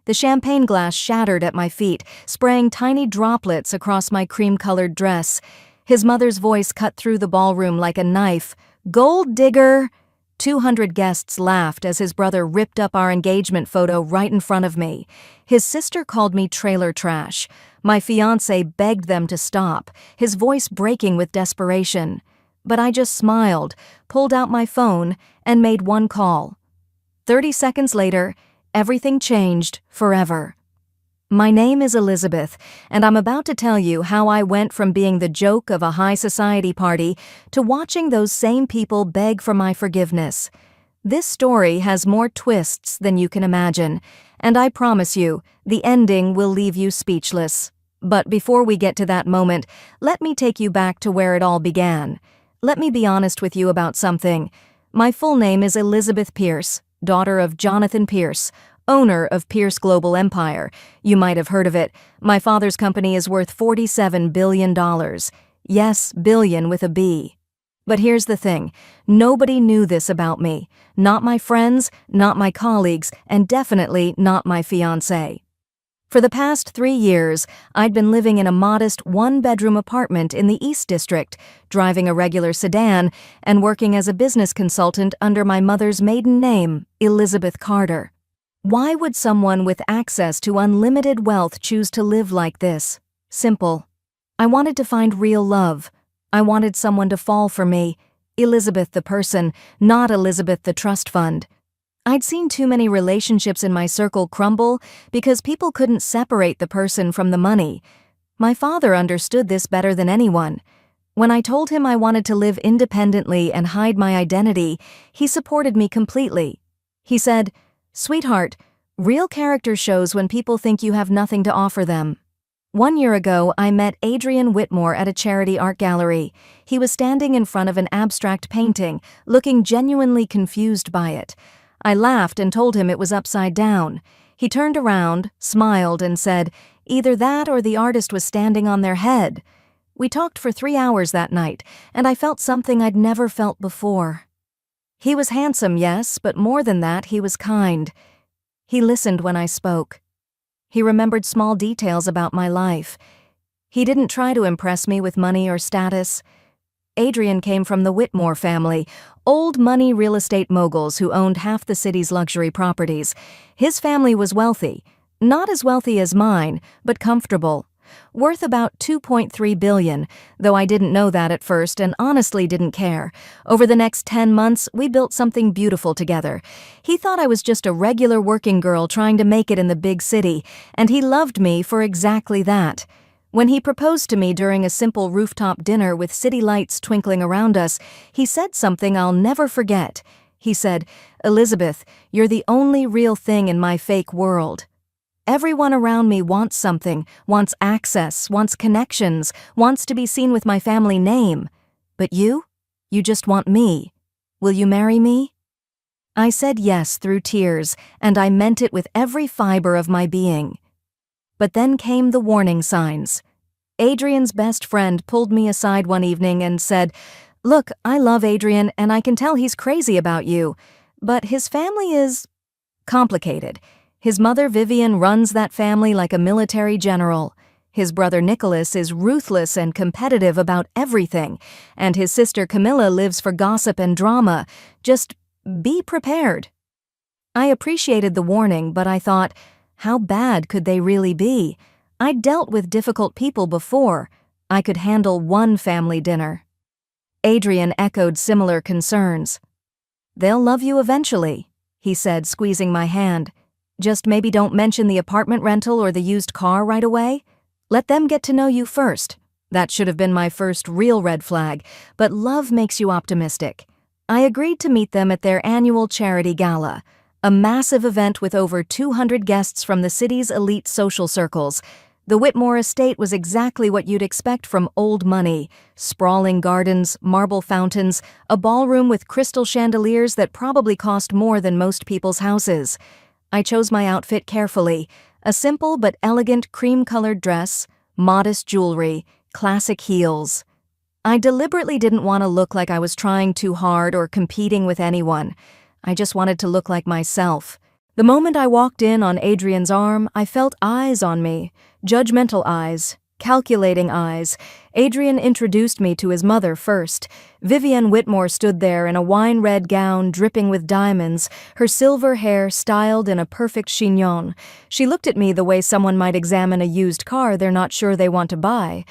The champagne glass shattered at my feet, spraying tiny droplets across my cream-colored dress. His mother's voice cut through the ballroom like a knife. "Gold digger!" 200 guests laughed as his brother ripped up our engagement photo right in front of me. His sister called me trailer trash. My fiancé begged them to stop, his voice breaking with desperation. But I just smiled, pulled out my phone, and made one call. 30 seconds later, everything changed forever. My name is Elizabeth, and I'm about to tell you how I went from being the joke of a high society party to watching those same people beg for my forgiveness. This story has more twists than you can imagine, and I promise you, the ending will leave you speechless. But before we get to that moment, let me take you back to where it all began. Let me be honest with you about something. My full name is Elizabeth Pierce, daughter of Jonathan Pierce, owner of Pierce Global Empire. You might have heard of it. My father's company is worth $47 billion. Yes, billion with a B. But here's the thing. Nobody knew this about me. Not my friends, not my colleagues, and definitely not my fiancé. For the past 3 years, I'd been living in a modest one-bedroom apartment in the East District, driving a regular sedan, and working as a business consultant under my mother's maiden name, Elizabeth Carter. Why would someone with access to unlimited wealth choose to live like this? Simple. I wanted to find real love. I wanted someone to fall for me. Elizabeth the person, not Elizabeth the trust fund. I'd seen too many relationships in my circle crumble because people couldn't separate the person from the money. My father understood this better than anyone. When I told him I wanted to live independently and hide my identity, he supported me completely. He said, "Sweetheart, real character shows when people think you have nothing to offer them." 1 year ago, I met Adrian Whitmore at a charity art gallery. He was standing in front of an abstract painting, looking genuinely confused by it. I laughed and told him it was upside down. He turned around, smiled, and said, "Either that or the artist was standing on their head." We talked for 3 hours that night, and I felt something I'd never felt before. He was handsome, yes, but more than that, he was kind. He listened when I spoke. He remembered small details about my life. He didn't try to impress me with money or status. Adrian came from the Whitmore family, old money real estate moguls who owned half the city's luxury properties. His family was wealthy, not as wealthy as mine, but comfortable. Worth about $2.3 billion, though I didn't know that at first and honestly didn't care. Over the next 10 months, we built something beautiful together. He thought I was just a regular working girl trying to make it in the big city, and he loved me for exactly that. When he proposed to me during a simple rooftop dinner with city lights twinkling around us, he said something I'll never forget. He said, "Elizabeth, you're the only real thing in my fake world. Everyone around me wants something, wants access, wants connections, wants to be seen with my family name. But you just want me. Will you marry me?" I said yes through tears, and I meant it with every fiber of my being. But then came the warning signs. Adrian's best friend pulled me aside one evening and said, "Look, I love Adrian and I can tell he's crazy about you, but his family is complicated. His mother Vivian runs that family like a military general. His brother Nicholas is ruthless and competitive about everything, and his sister Camilla lives for gossip and drama. Just be prepared." I appreciated the warning, but I thought, how bad could they really be? I'd dealt with difficult people before. I could handle one family dinner. Adrian echoed similar concerns. "They'll love you eventually," he said, squeezing my hand. "Just maybe don't mention the apartment rental or the used car right away. Let them get to know you first." That should have been my first real red flag, but love makes you optimistic. I agreed to meet them at their annual charity gala, a massive event with over 200 guests from the city's elite social circles. The Whitmore estate was exactly what you'd expect from old money: sprawling gardens, marble fountains, a ballroom with crystal chandeliers that probably cost more than most people's houses. I chose my outfit carefully: a simple but elegant cream-colored dress, modest jewelry, classic heels. I deliberately didn't want to look like I was trying too hard or competing with anyone. I just wanted to look like myself. The moment I walked in on Adrian's arm, I felt eyes on me, judgmental eyes, calculating eyes. Adrian introduced me to his mother first. Vivienne Whitmore stood there in a wine-red gown dripping with diamonds, her silver hair styled in a perfect chignon. She looked at me the way someone might examine a used car they're not sure they want to buy.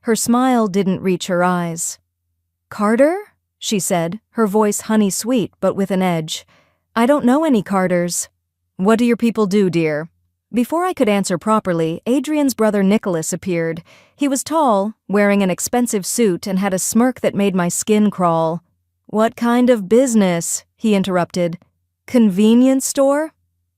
Her smile didn't reach her eyes. "Carter?" she said, her voice honey-sweet but with an edge. "I don't know any Carters." "What do your people do, dear?" Before I could answer properly, Adrian's brother Nicholas appeared. He was tall, wearing an expensive suit, and had a smirk that made my skin crawl. "What kind of business?" he interrupted. "Convenience store?"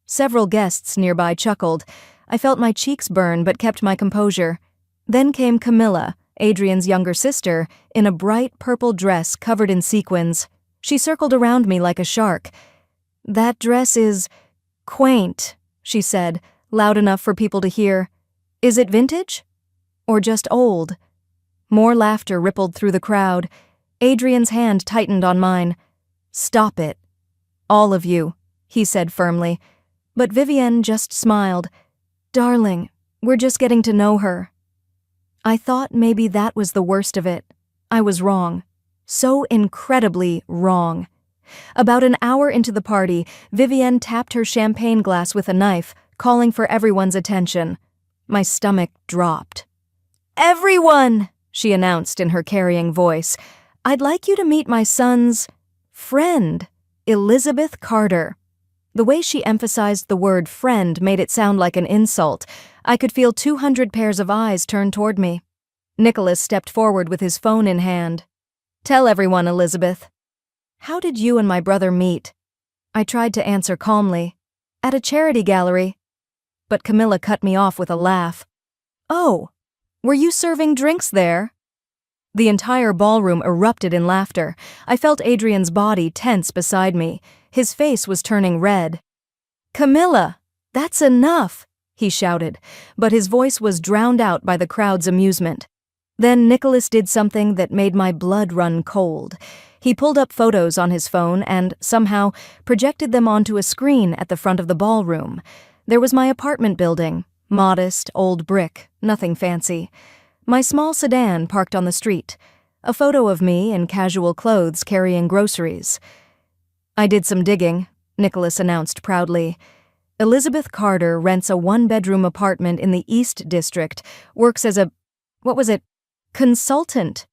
Several guests nearby chuckled. I felt my cheeks burn but kept my composure. Then came Camilla, Adrian's younger sister, in a bright purple dress covered in sequins. She circled around me like a shark. "That dress is quaint," she said, loud enough for people to hear. "Is it vintage? Or just old?" More laughter rippled through the crowd. Adrian's hand tightened on mine. "Stop it. All of you," he said firmly. But Vivienne just smiled. "Darling, we're just getting to know her." I thought maybe that was the worst of it. I was wrong. So incredibly wrong. About an hour into the party, Vivienne tapped her champagne glass with a knife, calling for everyone's attention. My stomach dropped. "Everyone," she announced in her carrying voice, "I'd like you to meet my son's friend, Elizabeth Carter." The way she emphasized the word friend made it sound like an insult. I could feel 200 pairs of eyes turn toward me. Nicholas stepped forward with his phone in hand. "Tell everyone, Elizabeth." "How did you and my brother meet?" I tried to answer calmly. "At a charity gallery." But Camilla cut me off with a laugh. "Oh, were you serving drinks there?" The entire ballroom erupted in laughter. I felt Adrian's body tense beside me. His face was turning red. "Camilla, that's enough," he shouted, but his voice was drowned out by the crowd's amusement. Then Nicholas did something that made my blood run cold. He pulled up photos on his phone and, somehow, projected them onto a screen at the front of the ballroom. There was my apartment building, modest, old brick, nothing fancy. My small sedan parked on the street. A photo of me in casual clothes carrying groceries. "I did some digging," Nicholas announced proudly. "Elizabeth Carter rents a one-bedroom apartment in the East District, works as a, consultant."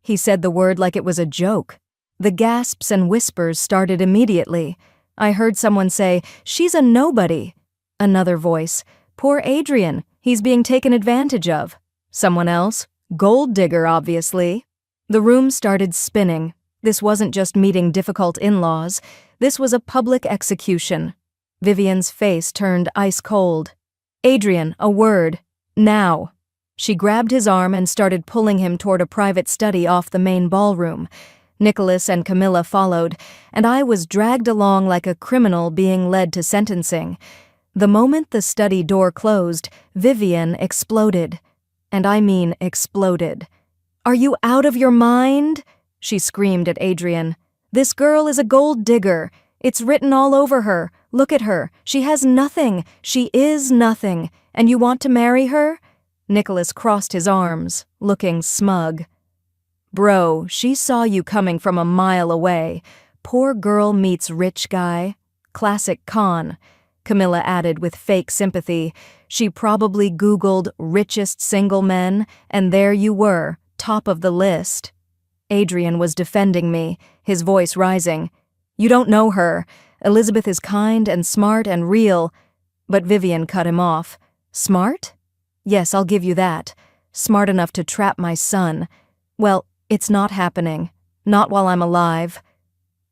He said the word like it was a joke. The gasps and whispers started immediately. I heard someone say, "She's a nobody." Another voice, "Poor Adrian, he's being taken advantage of." Someone else, "Gold digger, obviously." The room started spinning. This wasn't just meeting difficult in-laws. This was a public execution. Vivienne's face turned ice cold. "Adrian, a word. Now." She grabbed his arm and started pulling him toward a private study off the main ballroom. Nicholas and Camilla followed, and I was dragged along like a criminal being led to sentencing. The moment the study door closed, Vivienne exploded. And I mean exploded. "Are you out of your mind?" she screamed at Adrian. "This girl is a gold digger. It's written all over her. Look at her. She has nothing. She is nothing. And you want to marry her?" Nicholas crossed his arms, looking smug. "Bro, she saw you coming from a mile away. Poor girl meets rich guy. Classic con," Camilla added with fake sympathy. "She probably Googled richest single men, and there you were, top of the list." Adrian was defending me, his voice rising. "You don't know her. Elizabeth is kind and smart and real." But Vivienne cut him off. "Smart? Yes, I'll give you that. Smart enough to trap my son. Well, it's not happening. Not while I'm alive."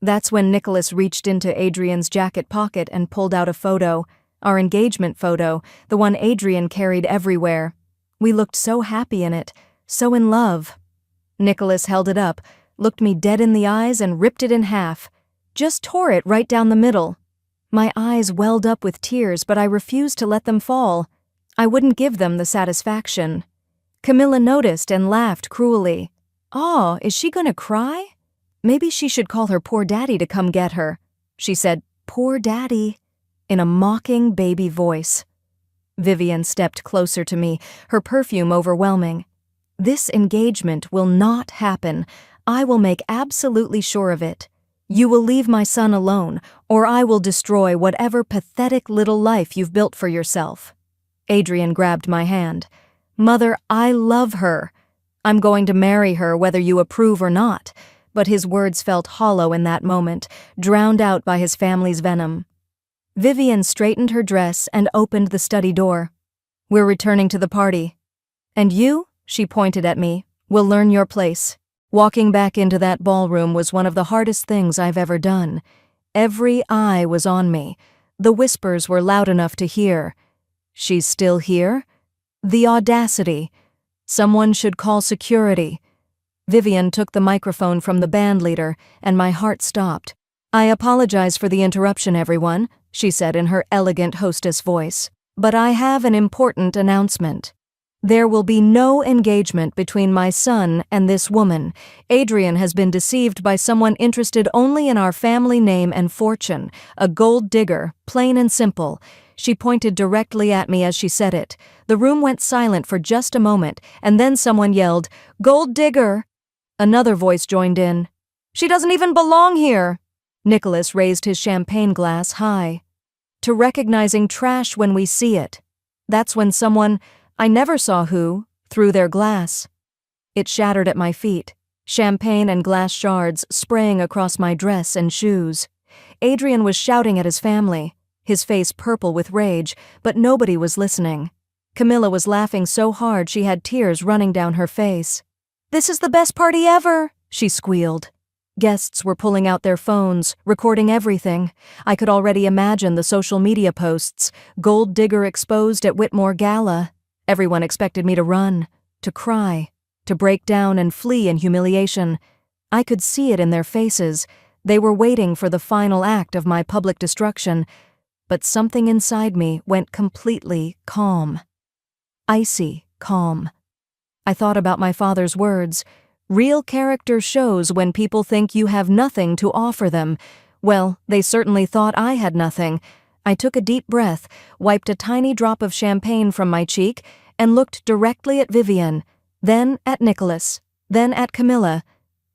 That's when Nicholas reached into Adrian's jacket pocket and pulled out a photo, our engagement photo, the one Adrian carried everywhere. We looked so happy in it, so in love. Nicholas held it up, looked me dead in the eyes and ripped it in half. Just tore it right down the middle. My eyes welled up with tears, but I refused to let them fall. I wouldn't give them the satisfaction. Camilla noticed and laughed cruelly. "Oh, is she gonna cry? Maybe she should call her poor daddy to come get her." She said, "Poor daddy." in a mocking baby voice. Vivian stepped closer to me, her perfume overwhelming. "This engagement will not happen. I will make absolutely sure of it. You will leave my son alone, or I will destroy whatever pathetic little life you've built for yourself." Adrian grabbed my hand. "Mother, I love her. I'm going to marry her whether you approve or not." But his words felt hollow in that moment, drowned out by his family's venom. Vivian straightened her dress and opened the study door. "We're returning to the party. And you," she pointed at me, "will learn your place." Walking back into that ballroom was one of the hardest things I've ever done. Every eye was on me. The whispers were loud enough to hear. "She's still here?" The audacity. Someone should call security. Vivian took the microphone from the band leader, and my heart stopped. "I apologize for the interruption, everyone," she said in her elegant hostess voice. "But I have an important announcement. There will be no engagement between my son and this woman. Adrian has been deceived by someone interested only in our family name and fortune, a gold digger, plain and simple." She pointed directly at me as she said it. The room went silent for just a moment, and then someone yelled, "Gold digger!" Another voice joined in. "She doesn't even belong here!" Nicholas raised his champagne glass high. "To recognizing trash when we see it. That's when someone, I never saw who, threw their glass." It shattered at my feet, champagne and glass shards spraying across my dress and shoes. Adrian was shouting at his family, his face purple with rage, but nobody was listening. Camilla was laughing so hard she had tears running down her face. "This is the best party ever," she squealed. Guests were pulling out their phones, recording everything. I could already imagine the social media posts. "Gold digger exposed at Whitmore Gala." Everyone expected me to run, to cry, to break down and flee in humiliation. I could see it in their faces. They were waiting for the final act of my public destruction. But something inside me went completely calm. Icy calm. I thought about my father's words. "Real character shows when people think you have nothing to offer them." Well, they certainly thought I had nothing. I took a deep breath, wiped a tiny drop of champagne from my cheek, and looked directly at Vivian, then at Nicholas, then at Camilla,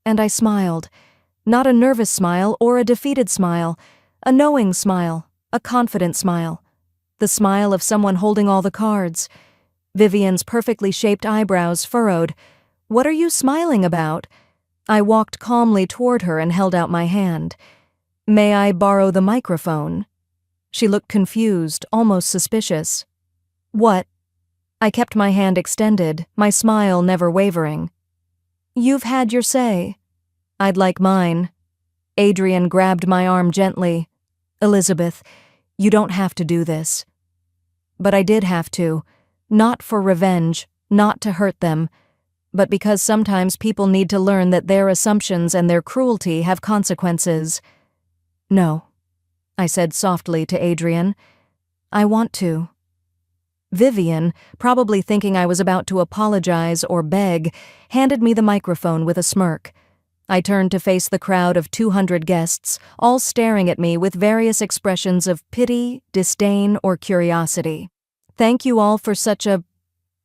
and I smiled. Not a nervous smile or a defeated smile, a knowing smile, a confident smile. The smile of someone holding all the cards. Vivian's perfectly shaped eyebrows furrowed. "What are you smiling about?" I walked calmly toward her and held out my hand. "May I borrow the microphone?" She looked confused, almost suspicious. "What?" I kept my hand extended, my smile never wavering. "You've had your say. I'd like mine." Adrian grabbed my arm gently. "Elizabeth, you don't have to do this." But I did have to. Not for revenge, not to hurt them, but because sometimes people need to learn that their assumptions and their cruelty have consequences. "No," I said softly to Adrian. "I want to." Vivian, probably thinking I was about to apologize or beg, handed me the microphone with a smirk. I turned to face the crowd of 200 guests, all staring at me with various expressions of pity, disdain, or curiosity. "Thank you all for such a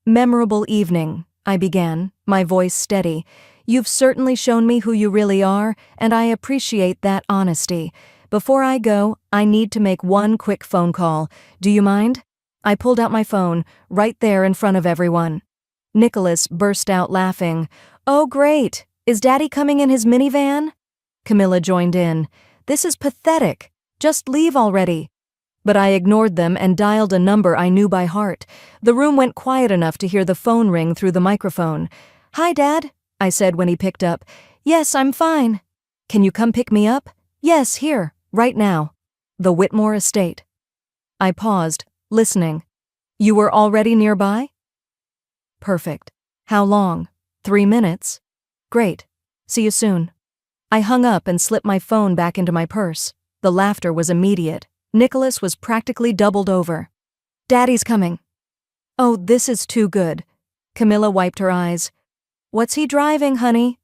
memorable evening," I began, my voice steady. "You've certainly shown me who you really are, and I appreciate that honesty. Before I go, I need to make one quick phone call. Do you mind?" I pulled out my phone, right there in front of everyone. Nicholas burst out laughing. "Oh, great! Is Daddy coming in his minivan?" Camilla joined in. "This is pathetic. Just leave already." But I ignored them and dialed a number I knew by heart. The room went quiet enough to hear the phone ring through the microphone. "Hi, Dad," I said when he picked up. "Yes, I'm fine." "Can you come pick me up?" "Yes, here, right now." "The Whitmore estate." I paused, listening. "You were already nearby?" "Perfect. How long? 3 minutes? Great. See you soon." I hung up and slipped my phone back into my purse. The laughter was immediate. Nicholas was practically doubled over. "Daddy's coming." "Oh, this is too good." Camilla wiped her eyes. "What's he driving, honey?"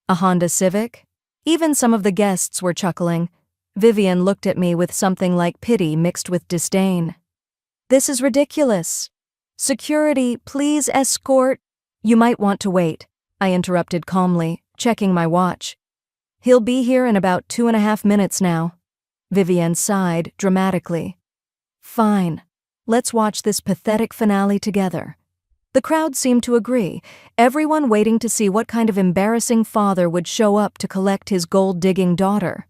"A Honda Civic?" Even some of the guests were chuckling. Vivian looked at me with something like pity mixed with disdain. This is ridiculous. Security, please escort. You might want to wait, I interrupted calmly, checking my watch. He'll be here in about 2.5 minutes now. Vivian sighed dramatically. Fine. Let's watch this pathetic finale together. The crowd seemed to agree, everyone waiting to see what kind of embarrassing father would show up to collect his gold-digging daughter.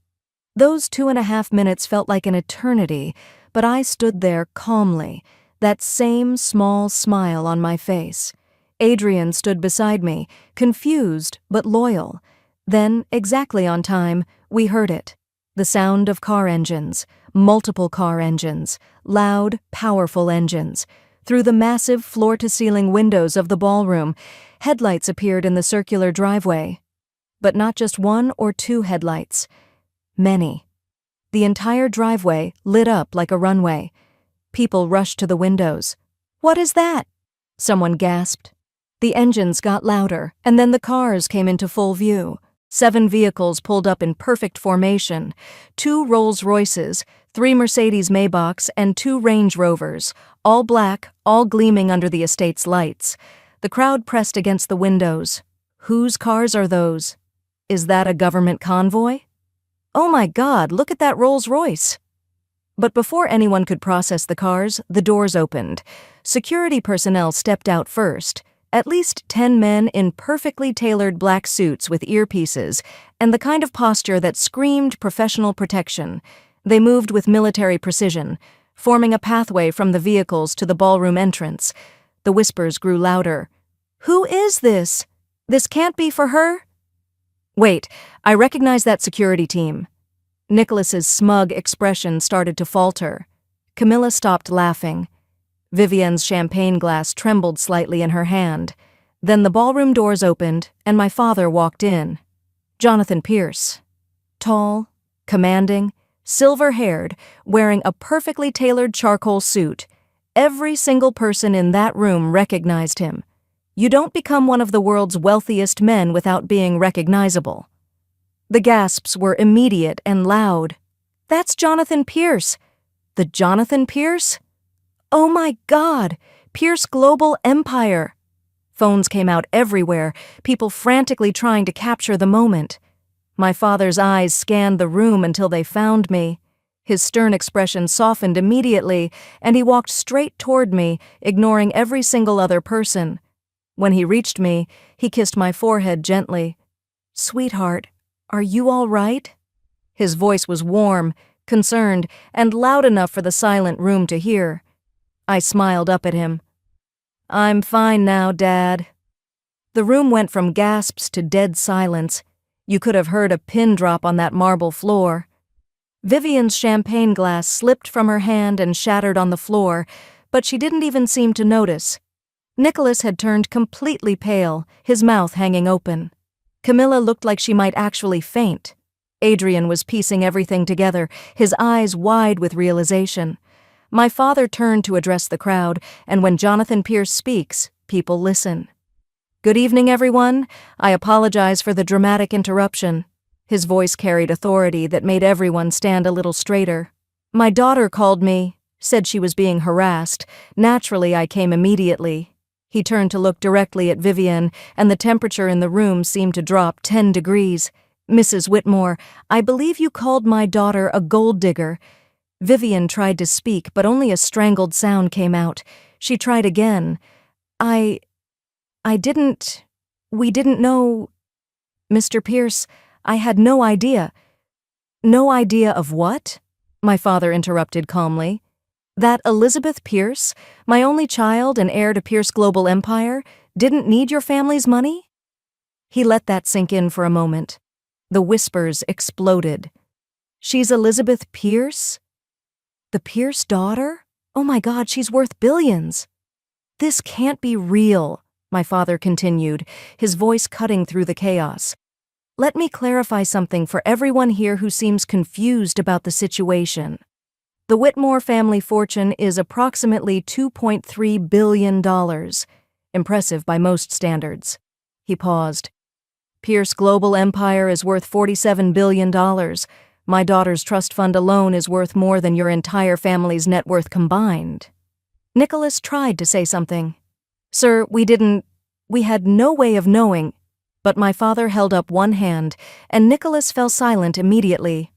Those 2.5 minutes felt like an eternity, but I stood there calmly, that same small smile on my face. Adrian stood beside me, confused but loyal. Then, exactly on time, we heard it. The sound of car engines, multiple car engines, loud, powerful engines. Through the massive floor-to-ceiling windows of the ballroom, headlights appeared in the circular driveway. But not just 1 or 2 headlights. Many. The entire driveway lit up like a runway. People rushed to the windows. What is that? Someone gasped. The engines got louder, and then the cars came into full view. 7 vehicles pulled up in perfect formation. 2 Rolls-Royces, 3 Mercedes Maybachs, and 2 Range Rovers, all black, all gleaming under the estate's lights. The crowd pressed against the windows. Whose cars are those? Is that a government convoy? Oh my God, look at that Rolls-Royce! But before anyone could process the cars, the doors opened. Security personnel stepped out first. At least 10 men in perfectly tailored black suits with earpieces, and the kind of posture that screamed professional protection. They moved with military precision, forming a pathway from the vehicles to the ballroom entrance. The whispers grew louder. Who is this? This can't be for her? Wait, I recognize that security team. Nicholas's smug expression started to falter. Camilla stopped laughing. Vivian's champagne glass trembled slightly in her hand. Then the ballroom doors opened, and my father walked in. Jonathan Pierce. Tall, commanding, silver-haired, wearing a perfectly tailored charcoal suit. Every single person in that room recognized him. You don't become one of the world's wealthiest men without being recognizable. The gasps were immediate and loud. That's Jonathan Pierce. The Jonathan Pierce? Oh my God! Pierce Global Empire! Phones came out everywhere, people frantically trying to capture the moment. My father's eyes scanned the room until they found me. His stern expression softened immediately, and he walked straight toward me, ignoring every single other person. When he reached me, he kissed my forehead gently. Sweetheart, are you all right? His voice was warm, concerned, and loud enough for the silent room to hear. I smiled up at him. I'm fine now, Dad. The room went from gasps to dead silence. You could have heard a pin drop on that marble floor. Vivian's champagne glass slipped from her hand and shattered on the floor, but she didn't even seem to notice. Nicholas had turned completely pale, his mouth hanging open. Camilla looked like she might actually faint. Adrian was piecing everything together, his eyes wide with realization. My father turned to address the crowd, and when Jonathan Pierce speaks, people listen. Good evening, everyone. I apologize for the dramatic interruption. His voice carried authority that made everyone stand a little straighter. My daughter called me, said she was being harassed. Naturally, I came immediately. He turned to look directly at Vivian, and the temperature in the room seemed to drop 10 degrees. Mrs. Whitmore, I believe you called my daughter a gold digger. Vivian tried to speak, but only a strangled sound came out. She tried again. We didn't know. Mr. Pierce, I had no idea. No idea of what? My father interrupted calmly. That Elizabeth Pierce, my only child and heir to Pierce Global Empire, didn't need your family's money? He let that sink in for a moment. The whispers exploded. She's Elizabeth Pierce? The Pierce daughter? Oh my God, she's worth billions. This can't be real, my father continued, his voice cutting through the chaos. Let me clarify something for everyone here who seems confused about the situation. The Whitmore family fortune is approximately $2.3 billion. Impressive by most standards. He paused. Pierce Global Empire is worth $47 billion. My daughter's trust fund alone is worth more than your entire family's net worth combined. Nicholas tried to say something. Sir, we had no way of knowing. But my father held up one hand, and Nicholas fell silent immediately.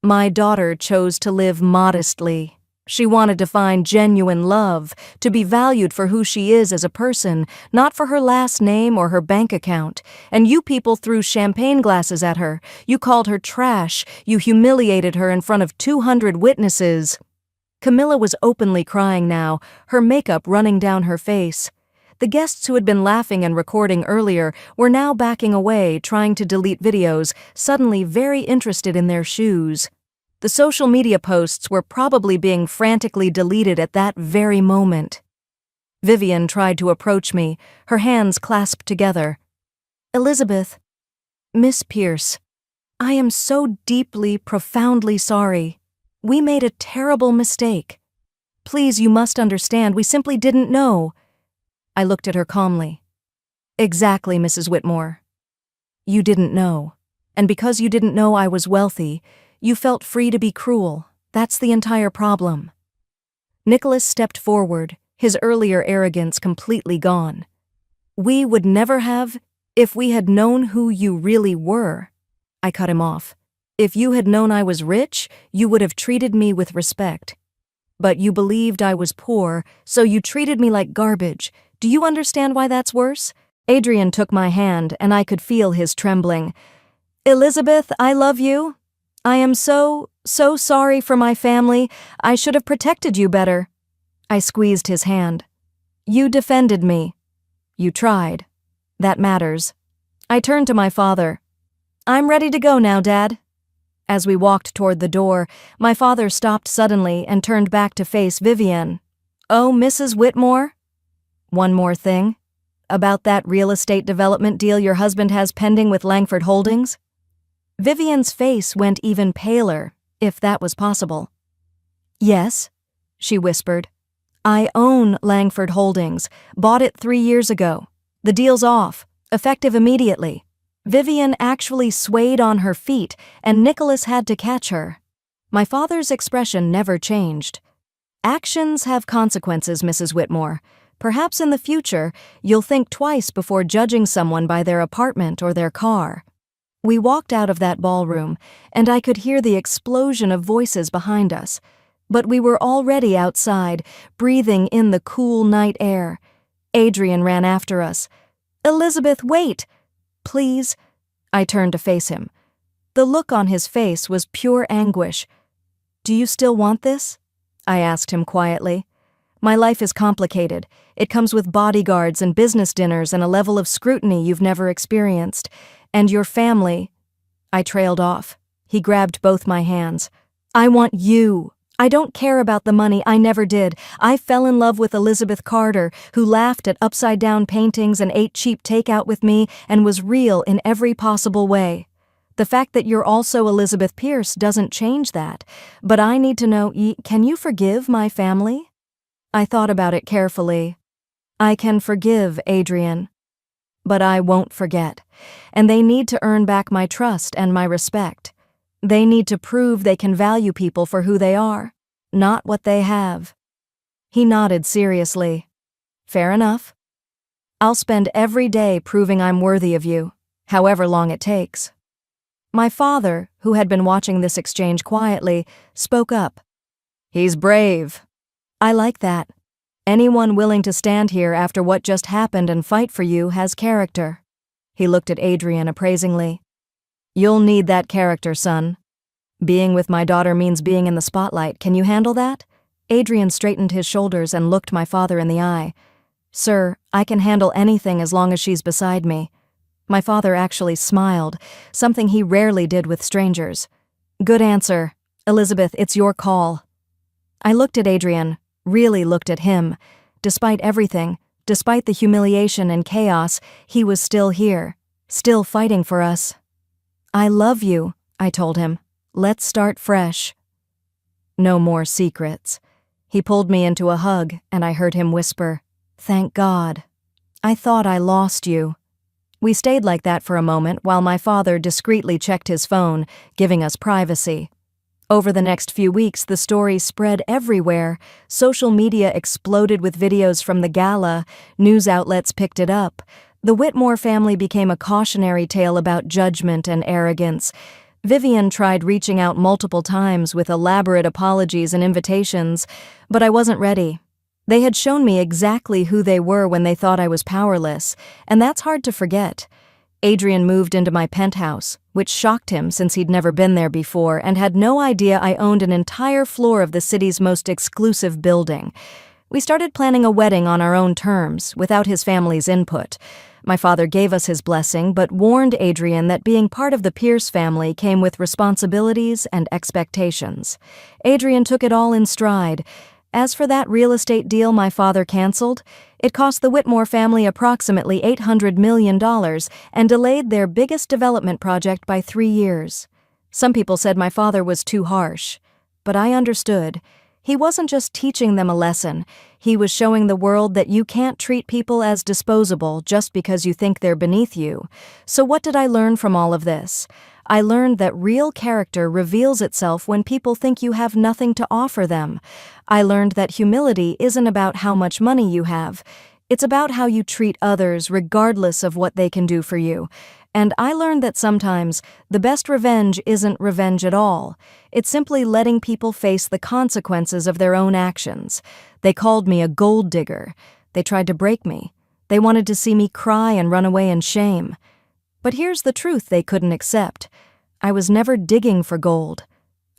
My daughter chose to live modestly. She wanted to find genuine love, to be valued for who she is as a person, not for her last name or her bank account. And you people threw champagne glasses at her. You called her trash. You humiliated her in front of 200 witnesses. Camilla was openly crying now, her makeup running down her face. The guests who had been laughing and recording earlier were now backing away, trying to delete videos, suddenly very interested in their shoes. The social media posts were probably being frantically deleted at that very moment. Vivian tried to approach me, her hands clasped together. Elizabeth, Miss Pierce, I am so deeply, profoundly sorry. We made a terrible mistake. Please, you must understand, we simply didn't know. I looked at her calmly. Exactly, Mrs. Whitmore. You didn't know. And because you didn't know I was wealthy, you felt free to be cruel. That's the entire problem. Nicholas stepped forward, his earlier arrogance completely gone. We would never have, if we had known who you really were. I cut him off. If you had known I was rich, you would have treated me with respect. But you believed I was poor, so you treated me like garbage. Do you understand why that's worse? Adrian took my hand, and I could feel his trembling. Elizabeth, I love you. I am so sorry for my family. I should have protected you better. I squeezed his hand. You defended me. You tried. That matters. I turned to my father. I'm ready to go now, Dad. As we walked toward the door, my father stopped suddenly and turned back to face Vivian. Oh, Mrs. Whitmore? One more thing. About that real estate development deal your husband has pending with Langford Holdings? Vivian's face went even paler, if that was possible. Yes, she whispered. I own Langford Holdings, bought it 3 years ago. The deal's off, effective immediately. Vivian actually swayed on her feet, and Nicholas had to catch her. My father's expression never changed. Actions have consequences, Mrs. Whitmore. Perhaps in the future, you'll think twice before judging someone by their apartment or their car. We walked out of that ballroom, and I could hear the explosion of voices behind us. But we were already outside, breathing in the cool night air. Adrian ran after us. Elizabeth, wait! Please. I turned to face him. The look on his face was pure anguish. Do you still want this? I asked him quietly. My life is complicated. It comes with bodyguards and business dinners and a level of scrutiny you've never experienced. And your family. I trailed off. He grabbed both my hands. I want you. I don't care about the money, I never did. I fell in love with Elizabeth Carter, who laughed at upside-down paintings and ate cheap takeout with me and was real in every possible way. The fact that you're also Elizabeth Pierce doesn't change that. But I need to know, can you forgive my family? I thought about it carefully. I can forgive, Adrian. But I won't forget. And they need to earn back my trust and my respect. They need to prove they can value people for who they are, not what they have. He nodded seriously. Fair enough. I'll spend every day proving I'm worthy of you, however long it takes. My father, who had been watching this exchange quietly, spoke up. He's brave. I like that. Anyone willing to stand here after what just happened and fight for you has character. He looked at Adrian appraisingly. You'll need that character, son. Being with my daughter means being in the spotlight. Can you handle that? Adrian straightened his shoulders and looked my father in the eye. Sir, I can handle anything as long as she's beside me. My father actually smiled, something he rarely did with strangers. Good answer. Elizabeth, it's your call. I looked at Adrian, really looked at him. Despite everything, despite the humiliation and chaos, he was still here, still fighting for us. I love you, I told him. Let's start fresh. No more secrets. He pulled me into a hug, and I heard him whisper, Thank God. I thought I lost you. We stayed like that for a moment while my father discreetly checked his phone, giving us privacy. Over the next few weeks, the story spread everywhere. Social media exploded with videos from the gala. News outlets picked it up. The Whitmore family became a cautionary tale about judgment and arrogance. Vivian tried reaching out multiple times with elaborate apologies and invitations, but I wasn't ready. They had shown me exactly who they were when they thought I was powerless, and that's hard to forget. Adrian moved into my penthouse, which shocked him since he'd never been there before and had no idea I owned an entire floor of the city's most exclusive building. We started planning a wedding on our own terms, without his family's input. My father gave us his blessing, but warned Adrian that being part of the Pierce family came with responsibilities and expectations. Adrian took it all in stride. As for that real estate deal my father canceled, it cost the Whitmore family approximately $800 million and delayed their biggest development project by 3 years. Some people said my father was too harsh, but I understood. He wasn't just teaching them a lesson, he was showing the world that you can't treat people as disposable just because you think they're beneath you. So what did I learn from all of this? I learned that real character reveals itself when people think you have nothing to offer them. I learned that humility isn't about how much money you have. It's about how you treat others regardless of what they can do for you. And I learned that sometimes the best revenge isn't revenge at all. It's simply letting people face the consequences of their own actions. They called me a gold digger. They tried to break me. They wanted to see me cry and run away in shame. But here's the truth they couldn't accept. I was never digging for gold.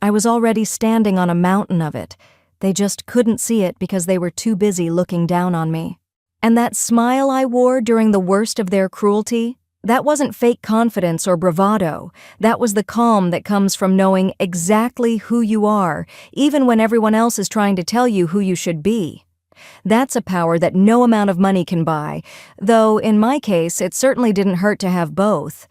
I was already standing on a mountain of it. They just couldn't see it because they were too busy looking down on me. And that smile I wore during the worst of their cruelty, that wasn't fake confidence or bravado. That was the calm that comes from knowing exactly who you are, even when everyone else is trying to tell you who you should be. That's a power that no amount of money can buy, though in my case, it certainly didn't hurt to have both.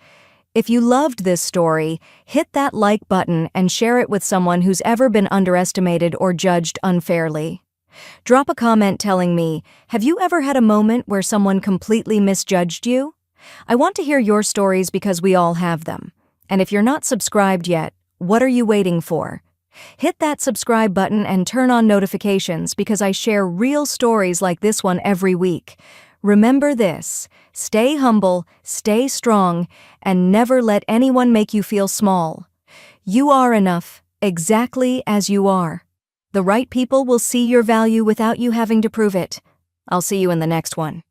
If you loved this story, hit that like button and share it with someone who's ever been underestimated or judged unfairly. Drop a comment telling me, have you ever had a moment where someone completely misjudged you? I want to hear your stories because we all have them. And if you're not subscribed yet, what are you waiting for? Hit that subscribe button and turn on notifications because I share real stories like this one every week. Remember this: stay humble, stay strong, and never let anyone make you feel small. You are enough, exactly as you are. The right people will see your value without you having to prove it. I'll see you in the next one.